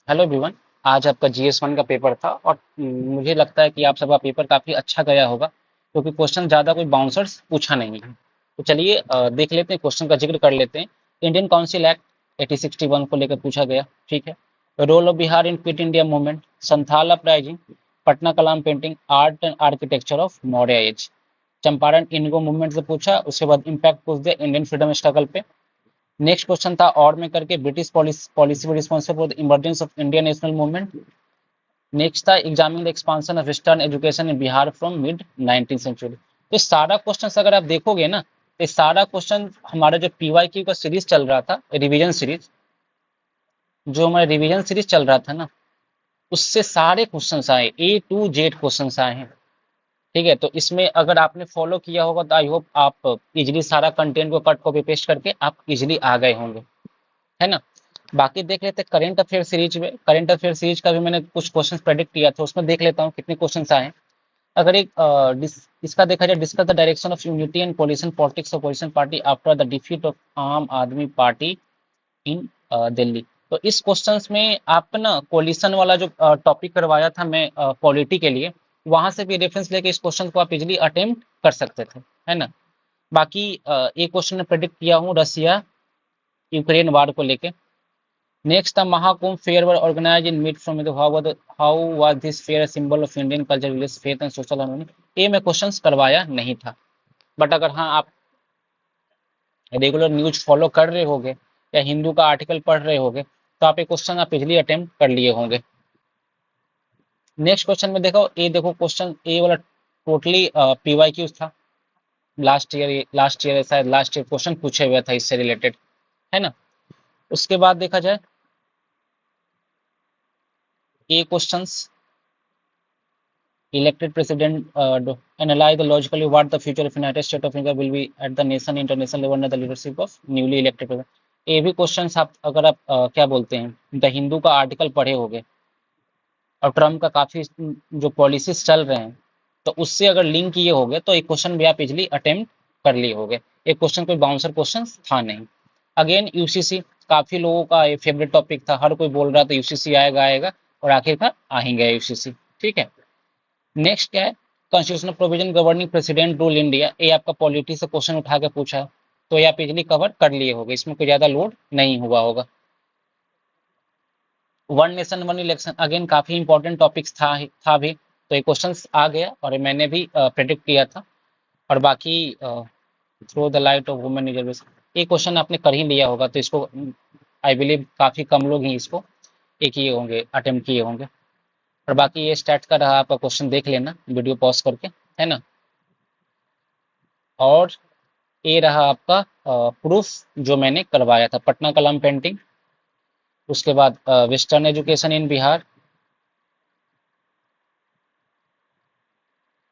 Hello everyone. आज आपका GS 1 का पेपर था और मुझे लगता है कि आप सबका पेपर काफ़ी अच्छा गया होगा क्योंकि क्वेश्चन ज़्यादा कोई बाउंसर्स पूछा नहीं है। तो चलिए देख लेते हैं, क्वेश्चन का जिक्र कर लेते हैं। इंडियन काउंसिल एक्ट 1861 को लेकर पूछा गया। ठीक है। Role of Bihar in quit India movement, Santhal uprising, Patna Kalam painting, art and architecture of Maurya age, Champaran indigo movement से पूछा। उसके बाद इम्पैक्ट पूछ दिया इंडियन फ्रीडम स्ट्रगल पे। नेक्स्ट क्वेश्चन था और में करके British policy responsible for the emergence of Indian national movement. Next था examining the expansion of western education in Bihar from mid 19th century. तो सारा क्वेश्चन अगर आप देखोगे ना, तो सारा क्वेश्चन हमारा जो पीवाई क्यू का सीरीज चल रहा था, रिवीजन सीरीज, जो हमारा रिवीजन सीरीज चल रहा था ना, उससे सारे क्वेश्चन आए, A to Z क्वेश्चन आए हैं। ठीक है। तो इसमें अगर आपने फॉलो किया होगा तो आई होप आप इजिली सारा कंटेंट को कट कॉपी पेस्ट करके आप इजिली आ गए होंगे, है ना। बाकी देख लेते हैं करेंट अफेयर सीरीज में। करेंट अफेयर सीरीज का भी मैंने कुछ क्वेश्चंस प्रेडिक्ट किया था, उसमें देख लेता हूँ कितने क्वेश्चंस आए हैं। अगर इसका देखा जाए, discuss the direction of unity and coalition politics of position party after the defeat of Aam Aadmi party इन दिल्ली। तो इस क्वेश्चंस में आप ना कोलिशन वाला जो टॉपिक करवाया था मैं पॉलिटी के लिए, वहां से भी रेफरेंस लेके इस क्वेश्चन को आप इजिली अटेम्प्ट कर सकते थे, है ना। बाकी एक क्वेश्चन में प्रेडिक्ट किया हूँ रसिया यूक्रेन वार को लेके। नेक्स्ट था Mahakumbh fair was organise in mid from how was this fair a symbol of Indian culture, religious faith and social harmony. ये मैं क्वेश्चंस करवाया नहीं था। बट अगर हाँ आप रेगुलर न्यूज फॉलो कर रहे होगे या हिंदू का आर्टिकल पढ़ रहे होगे तो आप ये क्वेश्चन आप इजिली अटेम्प्ट कर लिए होंगे। नेक्स्ट क्वेश्चन में देखो, ये देखो क्वेश्चन ए वाला टोटली पीवाई क्यूज था। लास्ट ईयर शायद लास्ट ईयर क्वेश्चन पूछे हुए था इससे रिलेटेड, है ना। उसके बाद देखा जाए ए questions, elected president analyze logically what the future of United States of India will be at the nation international level under the leadership of newly elected president। ये भी क्वेश्चंस आप अगर आप क्या बोलते हैं द हिंदू का आर्टिकल पढ़े होंगे और ट्रम्प का काफी जो पॉलिसीज चल रहे हैं तो उससे अगर लिंक किए होंगे तो एक क्वेश्चन भी आप इजिली अटेम्प्ट कर लिए होंगे। एक क्वेश्चन कोई बाउंसर क्वेश्चन था नहीं। अगेन यूसीसी काफी लोगों का फेवरेट टॉपिक था, हर कोई बोल रहा था यूसीसी आएगा आएगा, और आखिरकार आ ही गया यूसीसी। ठीक है। नेक्स्ट क्या है, constitutional provision governing president rule India. ये आपका पॉलिटी से क्वेश्चन उठा के पूछा है, तो ये आप इजिली कवर कर लिए होगे, इसमें कोई ज्यादा लोड नहीं हुआ होगा। One nation one election again काफी इंपॉर्टेंट टॉपिक्स था भी, तो ये क्वेश्चन आ गया और ये मैंने भी प्रेडिक्ट किया था। और बाकी throw the light of women reservation, ये क्वेश्चन आपने कर ही लिया होगा, तो इसको आई बिलीव काफी कम लोग ही इसको एक किए होंगे, अटेम्प्ट किए होंगे। और बाकी ये स्टार्ट का रहा आपका क्वेश्चन, देख लेना वीडियो पॉज करके, है ना। और ये रहा आपका प्रूफ जो मैंने करवाया था, पटना कलाम पेंटिंग। उसके बाद वेस्टर्न एजुकेशन इन बिहार,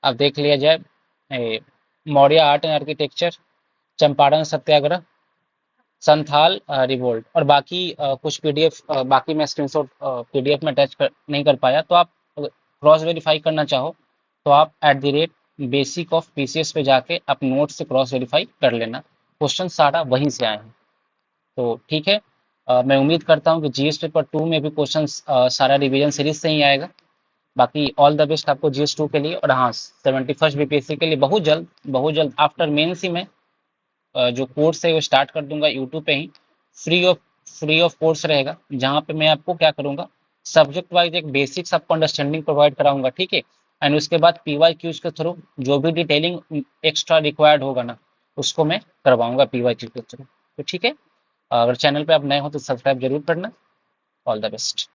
अब देख लिया जाए Maurya art and architecture, Champaran Satyagraha, Santhal revolt. और बाकी कुछ पीडीएफ, बाकी मैं स्क्रीनशॉट पीडीएफ में नहीं कर पाया, तो आप क्रॉस वेरीफाई करना चाहो तो आप @बेसिक ऑफ पीसीएस पे जाके आप नोट से क्रॉस वेरीफाई कर लेना, क्वेश्चन सारा वहीं से आए हैं। तो ठीक है। मैं उम्मीद करता हूँ कि जीएस पेपर 2 में भी क्वेश्चन सारा रिवीजन सीरीज से ही आएगा। बाकी ऑल द बेस्ट आपको जीएस 2 के लिए। और हाँ, 71st बीपीएससी के लिए बहुत जल्द आफ्टर मेंस ही मैं जो कोर्स है वो स्टार्ट कर दूंगा यूट्यूब पे ही, free of free of course रहेगा, जहाँ पे मैं आपको क्या करूंगा, सब्जेक्ट वाइज एक बेसिक्स आपको अंडरस्टैंडिंग प्रोवाइड कराऊंगा। ठीक है। एंड उसके बाद पीवाई क्यूज के थ्रू जो भी डिटेलिंग एक्स्ट्रा रिक्वायर्ड होगा ना, उसको मैं करवाऊंगा पीवाई क्यू के थ्रू। तो ठीक है। अगर चैनल पे आप नए हो तो सब्सक्राइब जरूर करना। All the best.